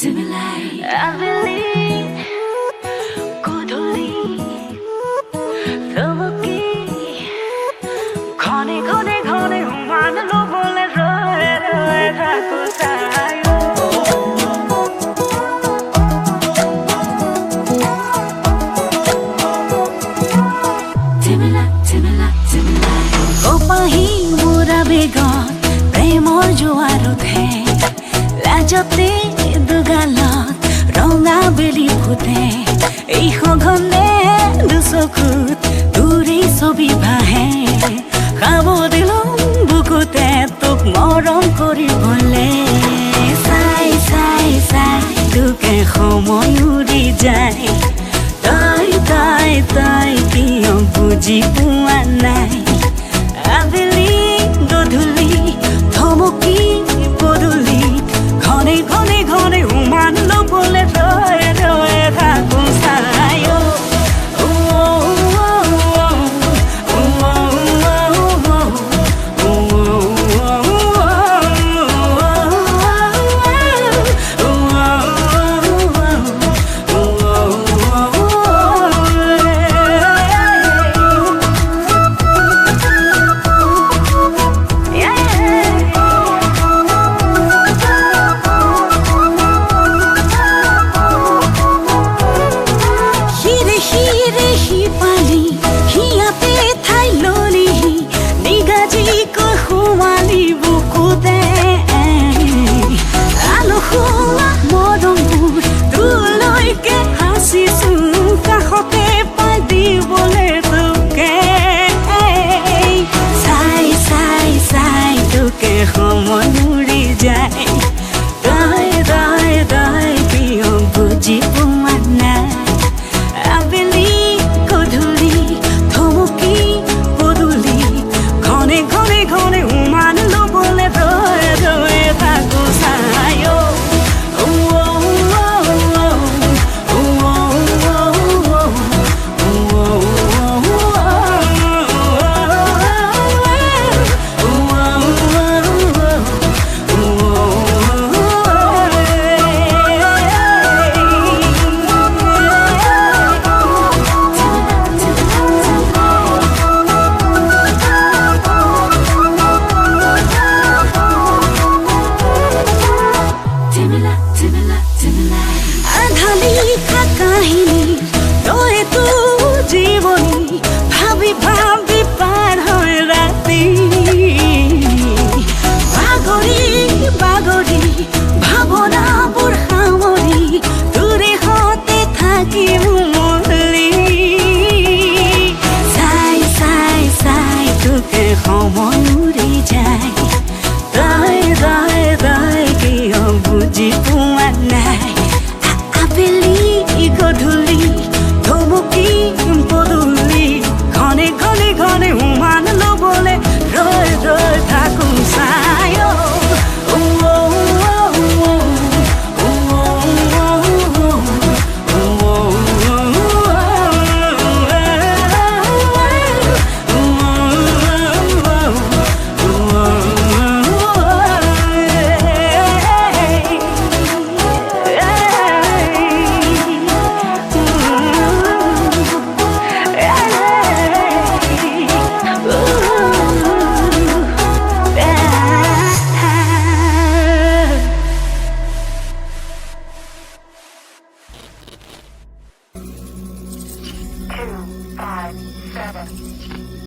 I believe 고돌이 서먹기 거네 우만으로 볼래로 하고 살아요 오빠히 물어보건 প্রেমর জোয়ার উঠে লাজতে দুগালত ৰঙা বেলি ফুটে এই সঘনে দুচকুত দূৰি ছবি ভাহে খাব দিলো বুকুতে তোক মৰম কৰিবলে চাই চাই চাই তোকে সময় উৰি যায় তই কিয় বুজি পোৱা নাই আবেলি গধূলি থমকি পদূলি ঘনে উমান লবলে ৰৈ থাকো চাই সময় উৰি যায় তই কিয় বুজি পোৱা নাই আবেলি গধূলি থমকি পদূলি ঘনে উমান লবলে ৰৈ থাকো চাই ভাবি পার হয় রাতি বাগৰি ভাৱনাবোৰ সামৰি দূৰে হতে থাকিম মলি চাই তোকে সময় উৰি যায় তই কিয় বুজি পোৱা নাই আবেলি গধূলি থমকি পদূলি ঘনে উমান লবলে ৰৈ থাকো চাই Two, 5, 7